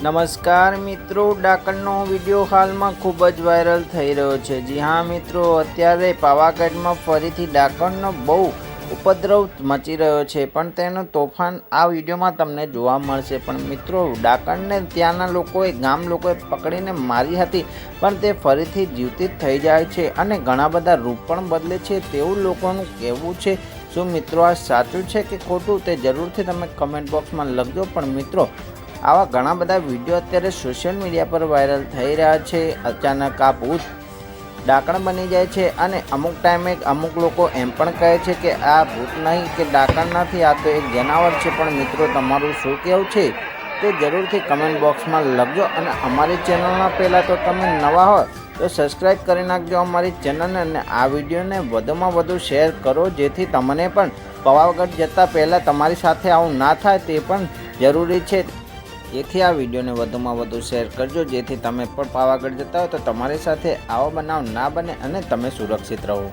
નમસ્કાર મિત્રો, ડાકણનો વિડીયો હાલમાં ખૂબ જ વાયરલ થઈ રહ્યો છે। જી હા મિત્રો, અત્યારે પાવાગઢમાં ફરીથી ડાકણનો બહુ ઉપદ્રવ મચી રહ્યો છે, પણ તેનું તોફાન આ વિડીયોમાં તમને જોવા મળશે। પણ મિત્રો, ડાકણને ત્યાંના ગામ લોકોએ પકડીને મારી હતી, પણ તે ફરીથી જીવતી થઈ જાય છે અને ઘણા બધા રૂપ પણ બદલે છે તેવું લોકોનું કહેવું છે। શું મિત્રો આ સાચું છે કે ખોટું, તે જરૂરથી તમે કમેન્ટ બોક્સમાં લખજો। પણ મિત્રો, આવા ઘણા બધા વિડીયો અત્યારે સોશિયલ મીડિયા પર વાયરલ થઈ રહ્યા છે। અચાનક આ ભૂત ડાકણ બની જાય છે અને અમુક ટાઈમે અમુક લોકો એમ પણ કહે છે કે આ ભૂત નહીં કે ડાકણ નથી, આ તો એક જનાવર છે। પણ મિત્રો, તમારું શું કહેવું છે તે જરૂરથી કમેન્ટ બોક્સમાં લખજો અને અમારી ચેનલમાં પહેલાં તો તમે નવા હોય તો સબસ્ક્રાઈબ કરી નાખજો અમારી ચેનલને અને આ વિડીયોને વધુમાં વધુ શેર કરો, જેથી તમને પણ પાવાગઢ જતાં પહેલાં તમારી સાથે આવું ના થાય તે પણ જરૂરી છે। જેથી આ વિડીયોને વધુમાં વધુ શેર કરજો, જેથી તમે પણ પાવાગઢ જતા હો તો તમારી સાથે આવો બનાવ ના બને અને તમે સુરક્ષિત રહો।